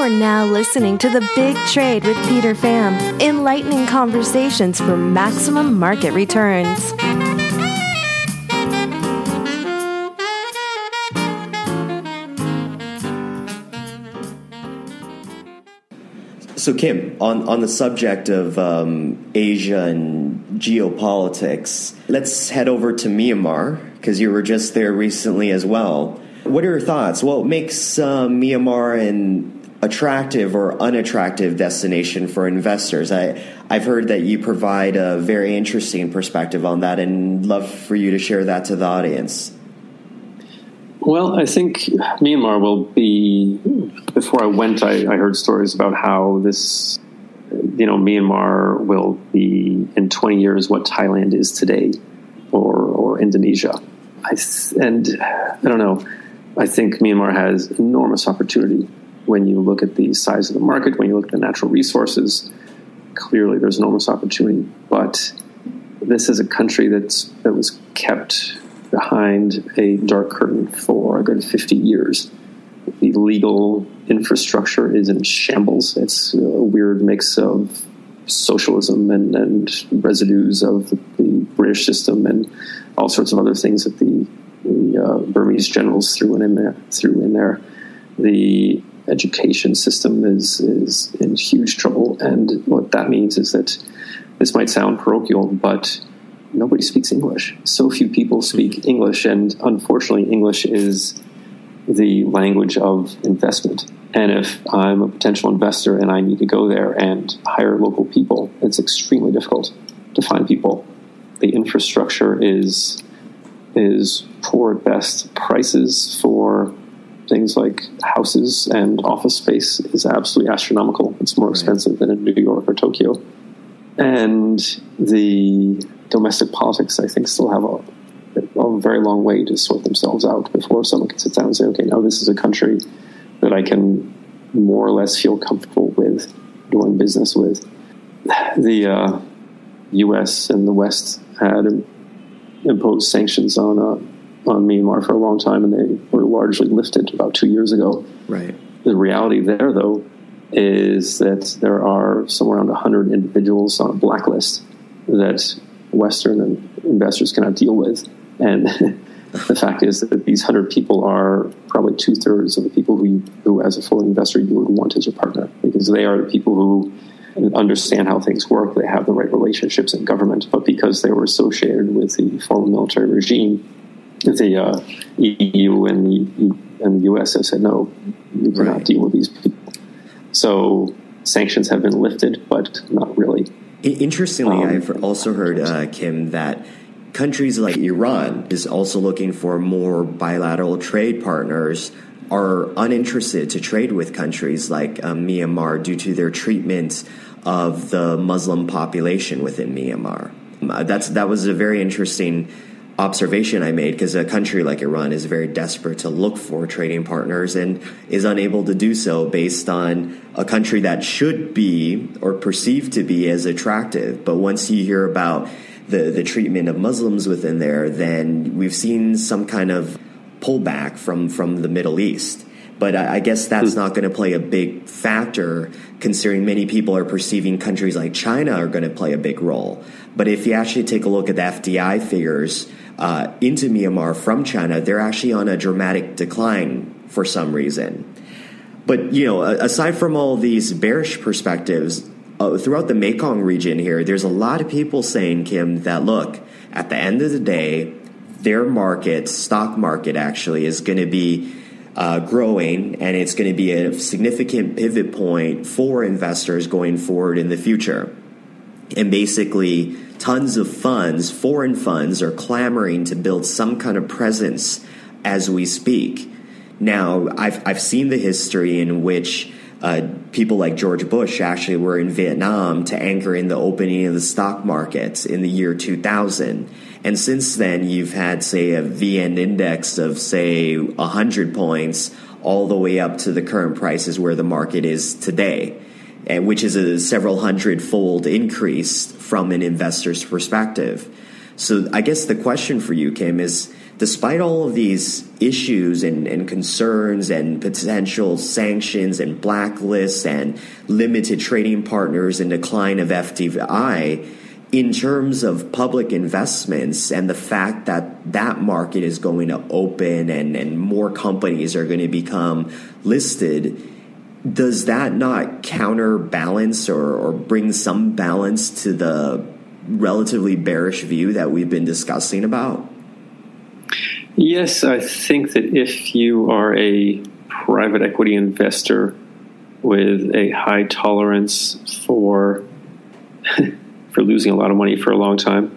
You're now listening to The Big Trade with Peter Pham, enlightening conversations for maximum market returns. So, Kim, on the subject of Asia and geopolitics, let's head over to Myanmar, because you were just there recently as well. What are your thoughts? What makes Myanmar an attractive or unattractive destination for investors? I've heard that you provide a very interesting perspective on that, and love for you to share that to the audience. Well, I think Myanmar will be, before I went, I heard stories about how this, Myanmar will be in 20 years what Thailand is today, or Indonesia. I don't know. I think Myanmar has enormous opportunity when you look at the size of the market, when you look at the natural resources. Clearly, there's enormous opportunity. But this is a country that was kept behind a dark curtain for a good 50 years. The legal infrastructure is in shambles. It's a weird mix of socialism and residues of the British system and all sorts of other things that the Burmese generals threw in there. The education system is in huge trouble, and what that means is that this might sound parochial, but nobody speaks English. So few people speak English, and unfortunately, English is the language of investment. And if I'm a potential investor and I need to go there and hire local people, it's extremely difficult to find people. The infrastructure is poor at best. Prices for things like houses and office space is absolutely astronomical. It's more expensive than in New York or Tokyo. And the domestic politics, I think, still have a very long way to sort themselves out before someone can sit down and say, okay, now this is a country that I can more or less feel comfortable with doing business with. The U.S. and the West had imposed sanctions on Myanmar for a long time, and they were largely lifted about 2 years ago. Right. The reality there, though, is that there are somewhere around 100 individuals on a blacklist that Western investors cannot deal with. And the fact is that these 100 people are probably 2/3 of the people who, as a foreign investor, you would want as your partner, because they are the people who understand how things work. They have the right relationships in government, but because they were associated with the former military regime, the EU and the US have said, no, you cannot deal with these people. So sanctions have been lifted, but not really. Interestingly, I've also heard, Kim, that countries like Iran is also looking for more bilateral trade partners, are uninterested to trade with countries like Myanmar due to their treatment of the Muslim population within Myanmar. That was a very interesting observation I made, because a country like Iran is very desperate to look for trading partners and is unable to do so based on a country that should be or perceived to be as attractive. But once you hear about the treatment of Muslims within there, then we've seen some kind of pullback from the Middle East. But I guess that's not going to play a big factor, considering many people are perceiving countries like China are going to play a big role. But if you actually take a look at the FDI figures into Myanmar from China, they're actually on a dramatic decline for some reason. But, aside from all these bearish perspectives, throughout the Mekong region here, there's a lot of people saying, Kim, that look, at the end of the day, their market, stock market actually, is going to be growing, and it's going to be a significant pivot point for investors going forward in the future. And basically, tons of funds, foreign funds, are clamoring to build some kind of presence as we speak. Now, I've seen the history in which people like George Bush actually were in Vietnam to anchor in the opening of the stock markets in the year 2000. And since then, you've had, say, a VN index of, say, 100 points all the way up to the current prices where the market is today, and which is a several hundred-fold increase from an investor's perspective. So I guess the question for you, Kim, is despite all of these issues and concerns and potential sanctions and blacklists and limited trading partners and decline of FDI, in terms of public investments and the fact that that market is going to open and more companies are going to become listed, does that not counterbalance or bring some balance to the relatively bearish view that we've been discussing about? Yes, I think that if you are a private equity investor with a high tolerance for for losing a lot of money for a long time,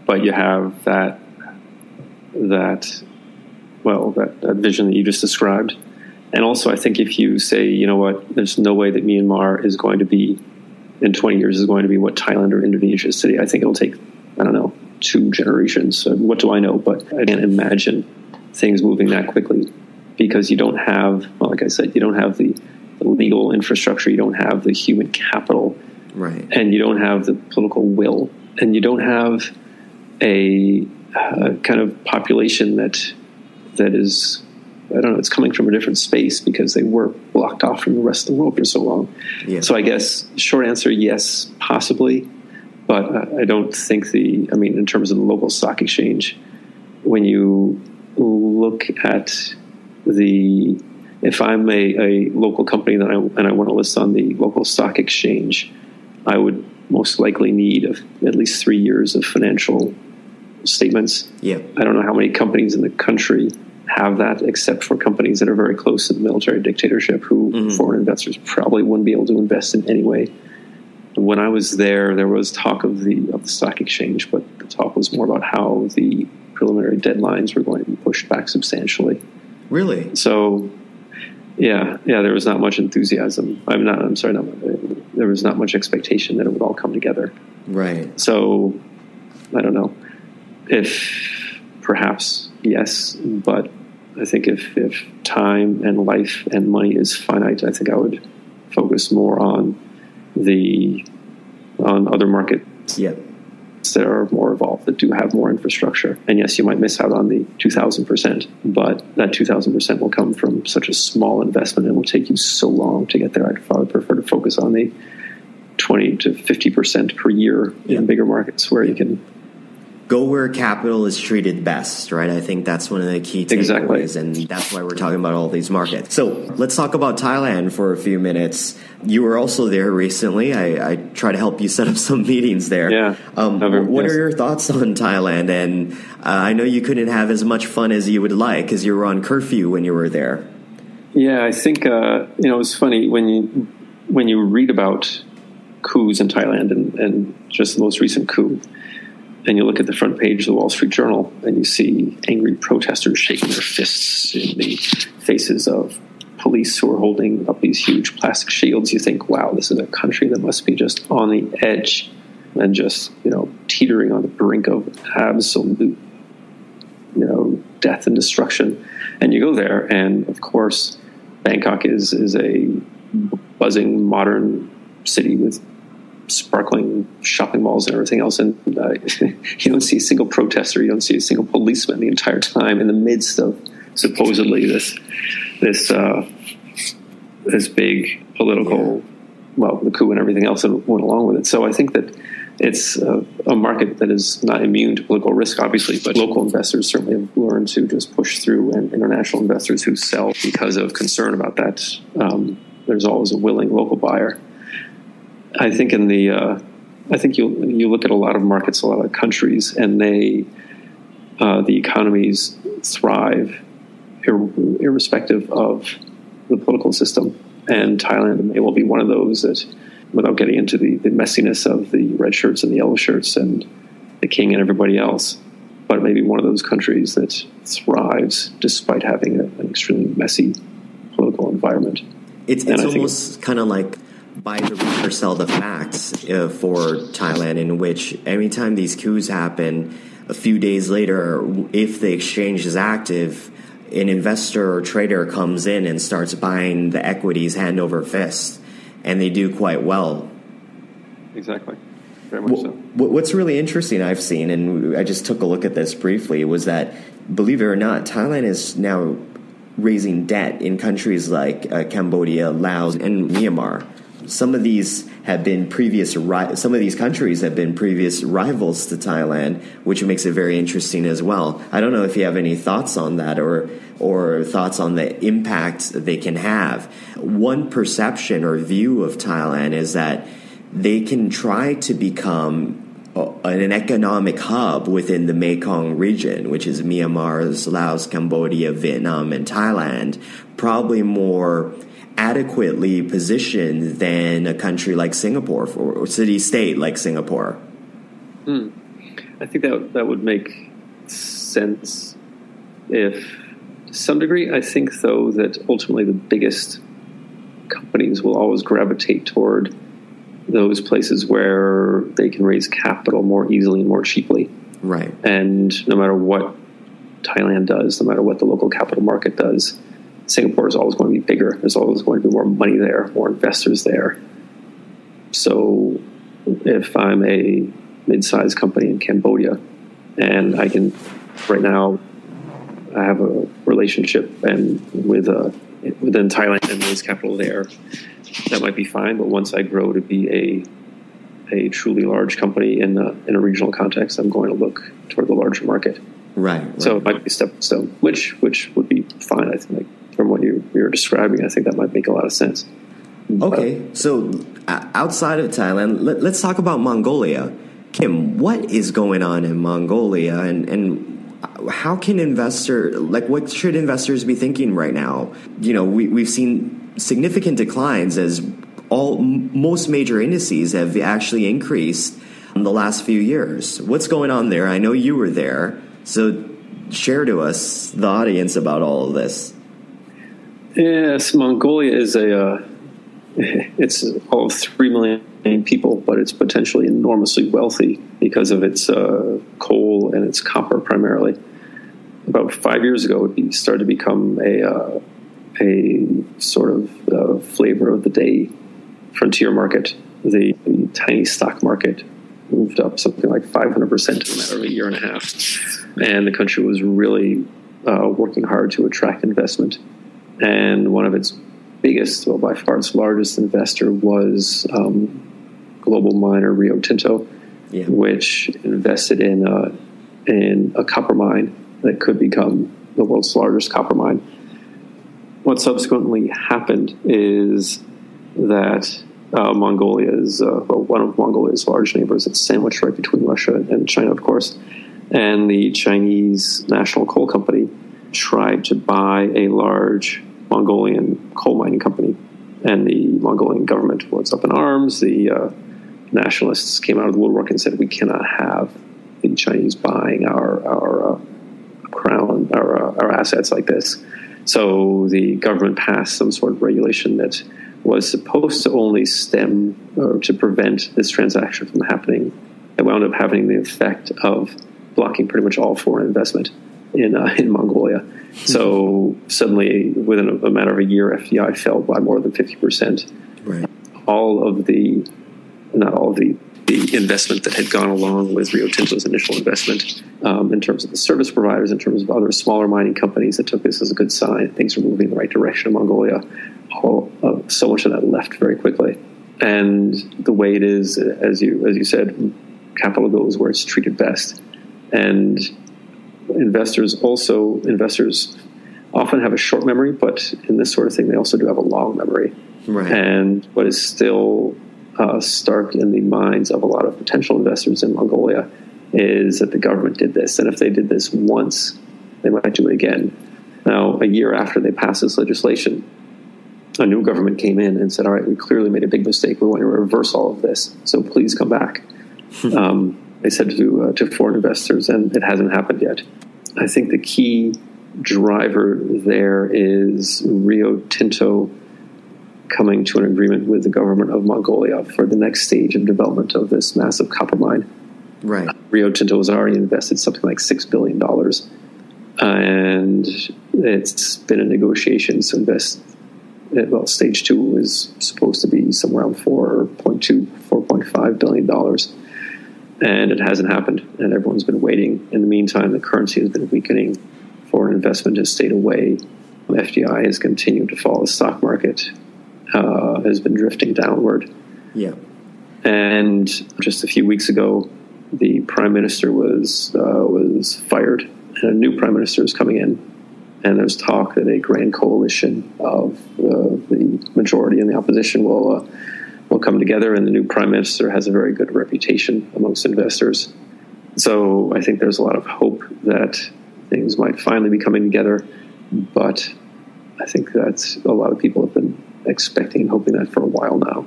but you have that vision that you just described. And also, I think if you say, you know what, there's no way that Myanmar is going to be, in 20 years, is going to be what Thailand or Indonesia is today. I think it'll take, 2 generations. So what do I know? But I can't imagine things moving that quickly because you don't have, well, like I said, you don't have the legal infrastructure, you don't have the human capital, right, and you don't have the political will, and you don't have a kind of population that is, it's coming from a different space because they were blocked off from the rest of the world for so long. Yeah. So I guess short answer, yes, possibly. But I don't think in terms of the local stock exchange, when you look at if I'm a local company and I want to list on the local stock exchange, I would most likely need at least 3 years of financial statements. Yeah. I don't know how many companies in the country have that, except for companies that are very close to the military dictatorship who foreign investors probably wouldn't be able to invest in anyway. When I was there was talk of the stock exchange, but the talk was more about how the preliminary deadlines were going to be pushed back substantially. Really? So, yeah, there was not much enthusiasm. There was not much expectation that it would all come together. Right. So, I don't know. If perhaps, yes, but I think if time and life and money is finite, I think I would focus more on other markets that are more evolved, that do have more infrastructure. And yes, you might miss out on the 2,000%, but that 2,000% will come from such a small investment and will take you so long to get there. I'd probably prefer to focus on the 20 to 50% per year in bigger markets where you can go where capital is treated best, right? I think that's one of the key takeaways, and that's why we're talking about all these markets. So let's talk about Thailand for a few minutes. You were also there recently. I try to help you set up some meetings there. Yeah. What are your thoughts on Thailand? And I know you couldn't have as much fun as you would like because you were on curfew when you were there. Yeah, I think it's funny when you read about coups in Thailand and just the most recent coup. And you look at the front page of the Wall Street Journal and you see angry protesters shaking their fists in the faces of police who are holding up these huge plastic shields. You think, wow, this is a country that must be just on the edge and just, teetering on the brink of absolute, death and destruction. And you go there and, of course, Bangkok is a buzzing modern city with sparkling shopping malls and everything else, and you don't see a single protester, you don't see a single policeman the entire time in the midst of supposedly this big political, the coup and everything else that went along with it. So I think that it's a market that is not immune to political risk, obviously, but local investors certainly have learned to just push through, and international investors who sell because of concern about that, there's always a willing local buyer. I think you look at a lot of markets, a lot of countries, and the economies thrive irrespective of the political system. And Thailand may well be one of those that, without getting into the messiness of the red shirts and the yellow shirts and the king and everybody else, but maybe one of those countries that thrives despite having an extremely messy political environment. It's almost kind of like buy the read or sell the facts for Thailand, in which every time these coups happen, a few days later, if the exchange is active, an investor or trader comes in and starts buying the equities hand over fist, and they do quite well. Exactly. very much so. What's really interesting I've seen, and I just took a look at this briefly, was that, believe it or not, Thailand is now raising debt in countries like Cambodia, Laos, and Myanmar. Some of these countries have been previous rivals to Thailand, which makes it very interesting as well. I don't know if you have any thoughts on that or thoughts on the impact they can have. One perception or view of Thailand is that they can try to become an economic hub within the Mekong region, which is Myanmar, Laos, Cambodia, Vietnam, and Thailand, probably more adequately positioned than a country like Singapore or city-state like Singapore. I think that would make sense if, to some degree. I think, though, that ultimately the biggest companies will always gravitate toward those places where they can raise capital more easily and more cheaply. Right. And no matter what Thailand does, no matter what the local capital market does, Singapore is always going to be bigger. There's always going to be more money there, more investors there. So if I'm a mid-sized company in Cambodia and I can, right now, I have a relationship and within Thailand and raise capital there, that might be fine. But once I grow to be a truly large company in a regional context, I'm going to look toward the larger market. Right. So it might be a stepping stone, which would be fine. I think, from what you're describing, I think that might make a lot of sense. Okay, so outside of Thailand, let's talk about Mongolia. Kim, what is going on in Mongolia, and how can what should investors be thinking right now? You know, we've seen significant declines as most major indices have actually increased in the last few years. What's going on there? I know you were there, so share to us, the audience, about all of this. Yes, Mongolia is it's all of 3 million people, but it's potentially enormously wealthy because of its coal and its copper primarily. About 5 years ago, it started to become a sort of flavor of the day frontier market. The tiny stock market moved up something like 500% in a matter of a year and a half. And the country was really working hard to attract investment. And one of its biggest, well, by far its largest investor was global miner Rio Tinto, which invested in a copper mine that could become the world's largest copper mine. What subsequently happened is that Mongolia is one of Mongolia's large neighbors. It's sandwiched right between Russia and China, of course. And the Chinese National Coal Company tried to buy a large Mongolian coal mining company. And the Mongolian government was up in arms. The nationalists came out of the woodwork and said, we cannot have the Chinese buying our crown, our assets like this. So the government passed some sort of regulation that was supposed to only stem or to prevent this transaction from happening. It wound up having the effect of blocking pretty much all foreign investment in Mongolia. So suddenly, within a matter of a year, FDI fell by more than 50%. Right. Not all of the investment that had gone along with Rio Tinto's initial investment, in terms of the service providers, in terms of other smaller mining companies that took this as a good sign. Things were moving in the right direction in Mongolia. So much of that left very quickly. And the way it is, as you said, capital goes where it's treated best. And investors often have a short memory, but in this sort of thing, they also do have a long memory. Right. And what is still stark in the minds of a lot of potential investors in Mongolia is that the government did this. And if they did this once, they might do it again. Now, a year after they passed this legislation, a new government came in and said, all right, we clearly made a big mistake. We want to reverse all of this. So please come back. They said to foreign investors, and it hasn't happened yet. I think the key driver there is Rio Tinto coming to an agreement with the government of Mongolia for the next stage of development of this massive copper mine. Right. Rio Tinto has already invested something like $6 billion. And it's been in negotiations to invest. Well, stage 2 is supposed to be somewhere around $4.5 billion. and it hasn't happened, and everyone's been waiting. In the meantime, the currency has been weakening. Foreign investment has stayed away. FDI has continued to fall. The stock market has been drifting downward. Yeah. And just a few weeks ago, the prime minister was fired, and a new prime minister is coming in. And there's talk that a grand coalition of the majority and the opposition will come together, and the new prime minister has a very good reputation amongst investors. So I think there's a lot of hope that things might finally be coming together, but I think that a lot of people have been expecting and hoping that for a while now.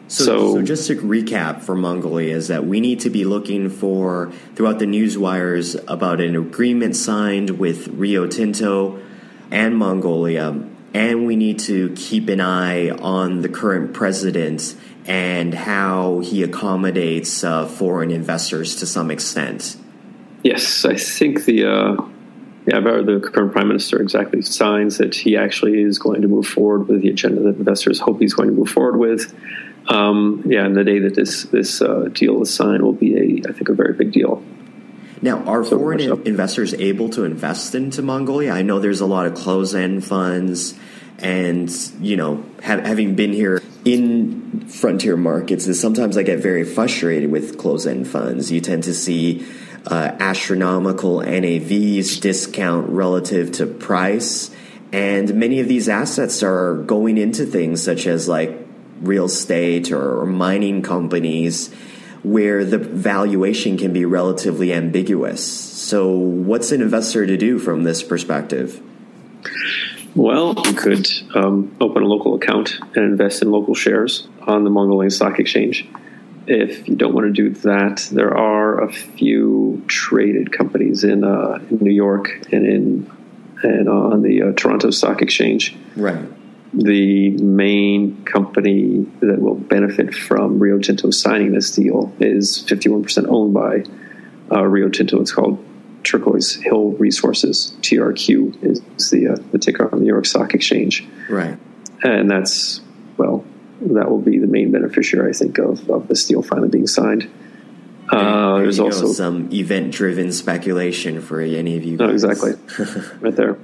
So just to recap for Mongolia is that we need to be looking for, throughout the news wires, about an agreement signed with Rio Tinto and Mongolia, and we need to keep an eye on the current president and how he accommodates foreign investors to some extent. Yes, I think the current prime minister exactly signs that he actually is going to move forward with the agenda that investors hope he's going to move forward with. And the day that this deal is signed will be, I think, a very big deal. Now, are foreign investors able to invest into Mongolia? I know there's a lot of closed-end funds, and, having been here in frontier markets, sometimes I get very frustrated with closed-end funds. You tend to see astronomical NAVs discount relative to price, and many of these assets are going into things such as real estate or mining companies where the valuation can be relatively ambiguous. So what's an investor to do from this perspective? Well, you could open a local account and invest in local shares on the Mongolian Stock Exchange. If you don't want to do that, there are a few traded companies in New York and on the Toronto Stock Exchange. Right. The main company that will benefit from Rio Tinto signing this deal is 51% owned by Rio Tinto. It's called Turquoise Hill Resources. TRQ is the ticker on the New York Stock Exchange. Right. And that will be the main beneficiary, I think, of this deal finally being signed. There's also some event-driven speculation for any of you guys. No, exactly. Right there.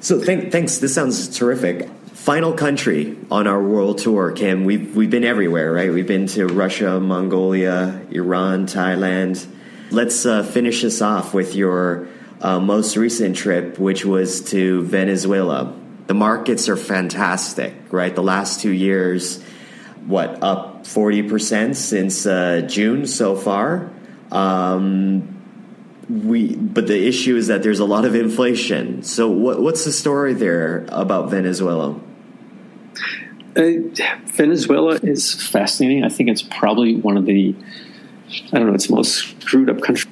So thanks. This sounds terrific. Final country on our world tour, Kim. We've been everywhere, right? We've been to Russia, Mongolia, Iran, Thailand. Let's finish this off with your most recent trip, which was to Venezuela. The markets are fantastic, right? The last 2 years, up 40% since June so far. But the issue is that there's a lot of inflation. So what's the story there about Venezuela? Venezuela is fascinating. I think it's probably one of the, it's the most screwed up country.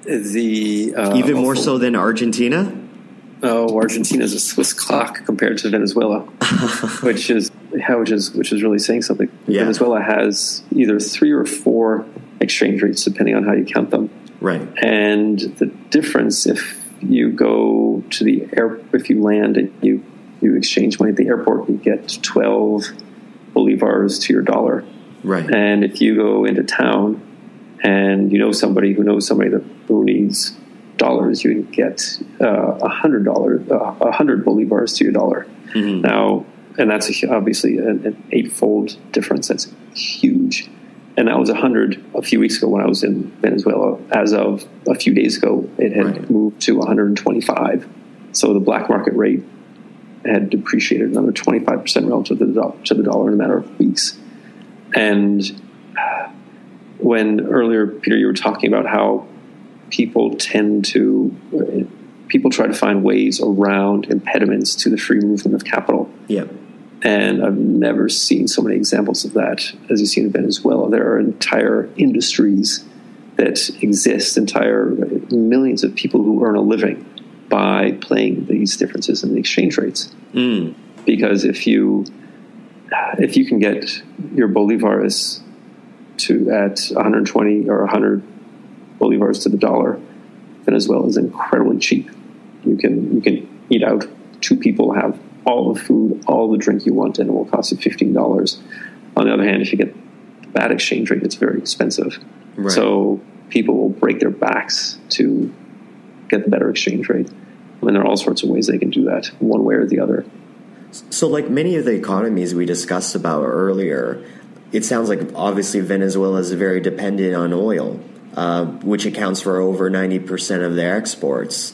Even more so than Argentina? Oh, Argentina is a Swiss clock compared to Venezuela, which is really saying something. Yeah. Venezuela has either 3 or 4 exchange rates, depending on how you count them. Right. And the difference, if you go to if you land and you exchange money at the airport, you get 12 bolivars to your dollar. Right. And if you go into town and you know somebody who knows somebody who needs dollars, you would get $100 bolivars to your dollar. Mm-hmm. Now, and that's obviously an 8-fold difference. That's huge. And that was 100 a few weeks ago when I was in Venezuela. As of a few days ago, it had moved to 125. So the black market rate had depreciated another 25% relative to the dollar in a matter of weeks. And when earlier, Peter, you were talking about how people try to find ways around impediments to the free movement of capital. Yeah. And I've never seen so many examples of that as you see in Venezuela. There are entire industries that exist, entire millions of people who earn a living by playing these differences in the exchange rates. Mm. Because if you can get your bolivars at 120 or 100 bolivars to the dollar, Venezuela is incredibly cheap. You can eat out. 2 people have all the food, all the drink you want, and it will cost you $15. On the other hand, if you get bad exchange rate, it's very expensive. Right. So people will break their backs to get the better exchange rate. And there are all sorts of ways they can do that, one way or the other. So like many of the economies we discussed about earlier, it sounds like obviously Venezuela is very dependent on oil, which accounts for over 90% of their exports.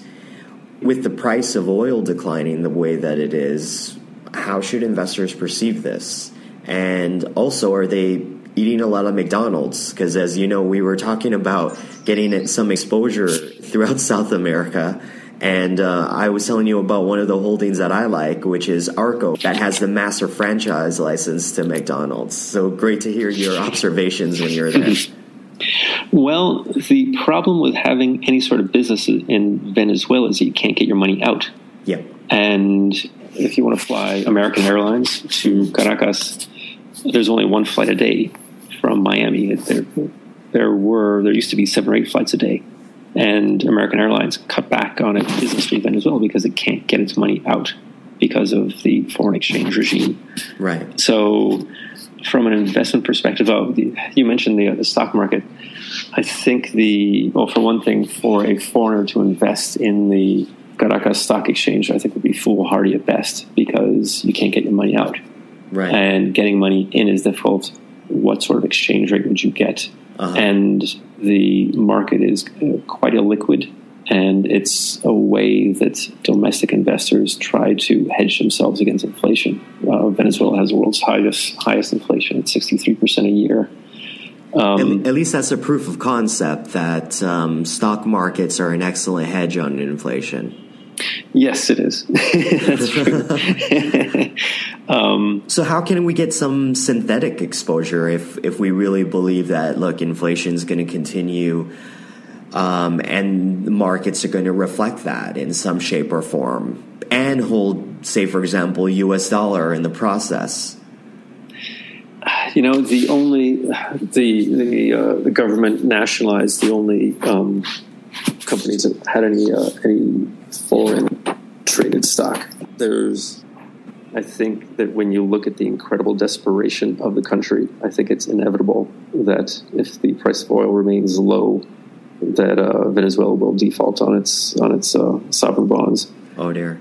With the price of oil declining the way that it is, how should investors perceive this? And also, are they eating a lot of McDonald's? Because as you know, we were talking about getting some exposure throughout South America. And I was telling you about one of the holdings that I like, which is Arco, that has the master franchise license to McDonald's. So great to hear your observations when you're there. Well, the problem with having any sort of business in Venezuela is that you can't get your money out. Yeah. And if you want to fly American Airlines to Caracas, there's only one flight a day from Miami. There used to be 7 or 8 flights a day. And American Airlines cut back on its business with Venezuela because it can't get its money out because of the foreign exchange regime. Right. So from an investment perspective, you mentioned the stock market. I think for one thing, for a foreigner to invest in the Caracas Stock Exchange, I think would be foolhardy at best because you can't get your money out. Right. And getting money in is difficult. What sort of exchange rate would you get? And the market is quite illiquid, and it's a way that domestic investors try to hedge themselves against inflation. Venezuela has the world's highest inflation at 63% a year. At least that's a proof of concept that stock markets are an excellent hedge on inflation. Yes, it is. That's true. So how can we get some synthetic exposure if we really believe that, look, inflation is going to continue and the markets are going to reflect that in some shape or form and hold, say, for example, U.S. dollar in the process? You know, the government nationalized the only companies that had any foreign traded stock. I think that when you look at the incredible desperation of the country, I think it's inevitable that if the price of oil remains low, that Venezuela will default on its sovereign bonds. Oh dear.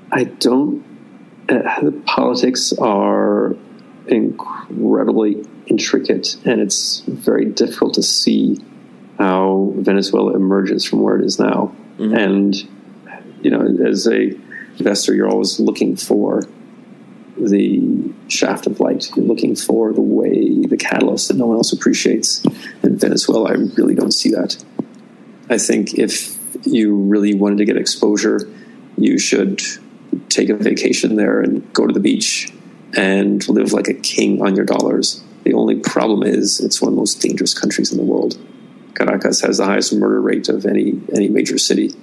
The politics are incredibly intricate, and it's very difficult to see how Venezuela emerges from where it is now. Mm-hmm. And you know, as a investor, you're always looking for the shaft of light. You're looking for the catalyst that no one else appreciates. In Venezuela, I really don't see that. I think if you really wanted to get exposure, you should take a vacation there and go to the beach and live like a king on your dollars. The only problem is it's one of the most dangerous countries in the world. Caracas has the highest murder rate of any major city.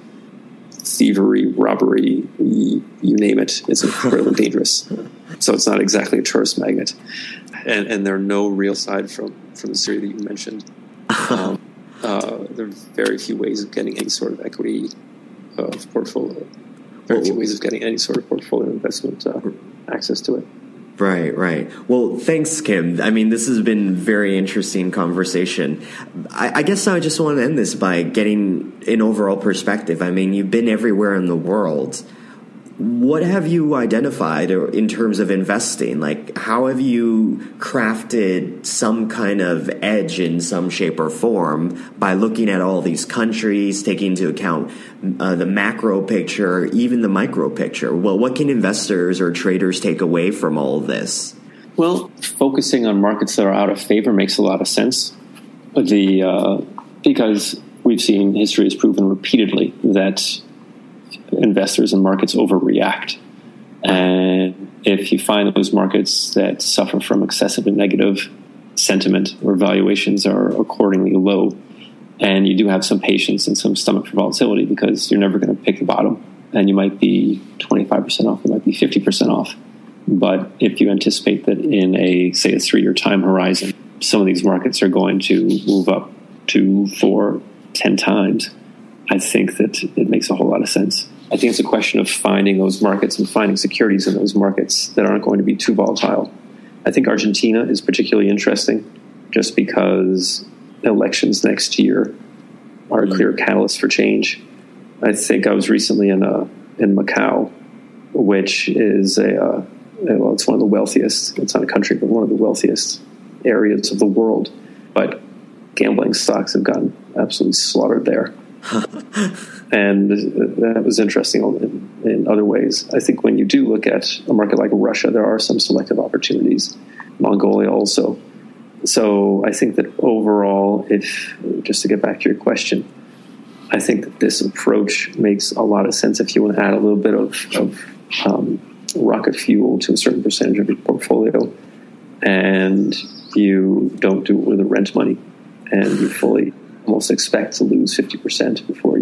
Thievery, robbery, you name it. It's incredibly dangerous. So it's not exactly a tourist magnet. And there are no real, aside from the city that you mentioned, there are very few ways of getting any sort of equity portfolio. Very few ways of getting any sort of portfolio investment access to it. Right. Well, thanks, Kim. I mean, this has been a very interesting conversation. I guess I just want to end this by getting an overall perspective. I mean, you've been everywhere in the world. What have you identified in terms of investing? Like, how have you crafted some kind of edge in some shape or form by looking at all these countries, taking into account the macro picture, even the micro picture? Well, what can investors or traders take away from all of this? Well, focusing on markets that are out of favor makes a lot of sense. Because we've seen, history has proven repeatedly that investors and markets overreact. And if you find those markets that suffer from excessive and negative sentiment or valuations are accordingly low, and you do have some patience and some stomach for volatility, because you're never going to pick the bottom, and you might be 25% off, you might be 50% off. But if you anticipate that in a 3-year time horizon, some of these markets are going to move up 2, 4, 10 times, I think that it makes a whole lot of sense. I think it's a question of finding those markets and finding securities in those markets that aren't going to be too volatile. I think Argentina is particularly interesting just because elections next year are a clear catalyst for change. I think I was recently in Macau, which is it's one of the wealthiest. It's not a country, but one of the wealthiest areas of the world. But gambling stocks have gotten absolutely slaughtered there. And that was interesting in other ways. I think when you do look at a market like Russia, there are some selective opportunities. Mongolia also. So I think that overall, just to get back to your question, I think that this approach makes a lot of sense if you want to add a little bit of rocket fuel to a certain percentage of your portfolio, and you don't do it with the rent money, and you fully almost expect to lose 50% before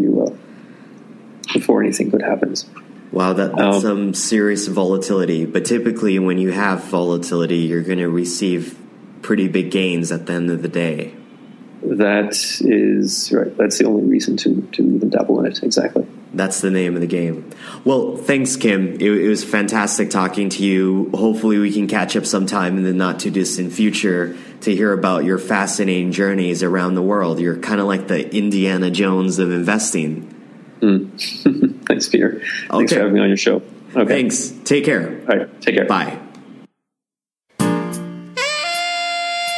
anything good happens. Wow, that's some serious volatility. But typically when you have volatility, you're going to receive pretty big gains at the end of the day. That is right. That's the only reason to even dabble in it. Exactly. That's the name of the game. Well, thanks, Kim. It was fantastic talking to you. Hopefully we can catch up sometime in the not-too-distant future to hear about your fascinating journeys around the world. You're kind of like the Indiana Jones of investing. Thanks, Peter. Okay. Thanks for having me on your show. Okay. Thanks. Take care. All right. Take care. Bye.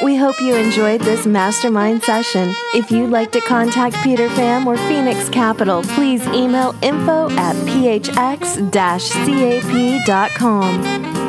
We hope you enjoyed this mastermind session. If you'd like to contact Peter Pham or Phoenix Capital, please email info@phx-cap.com.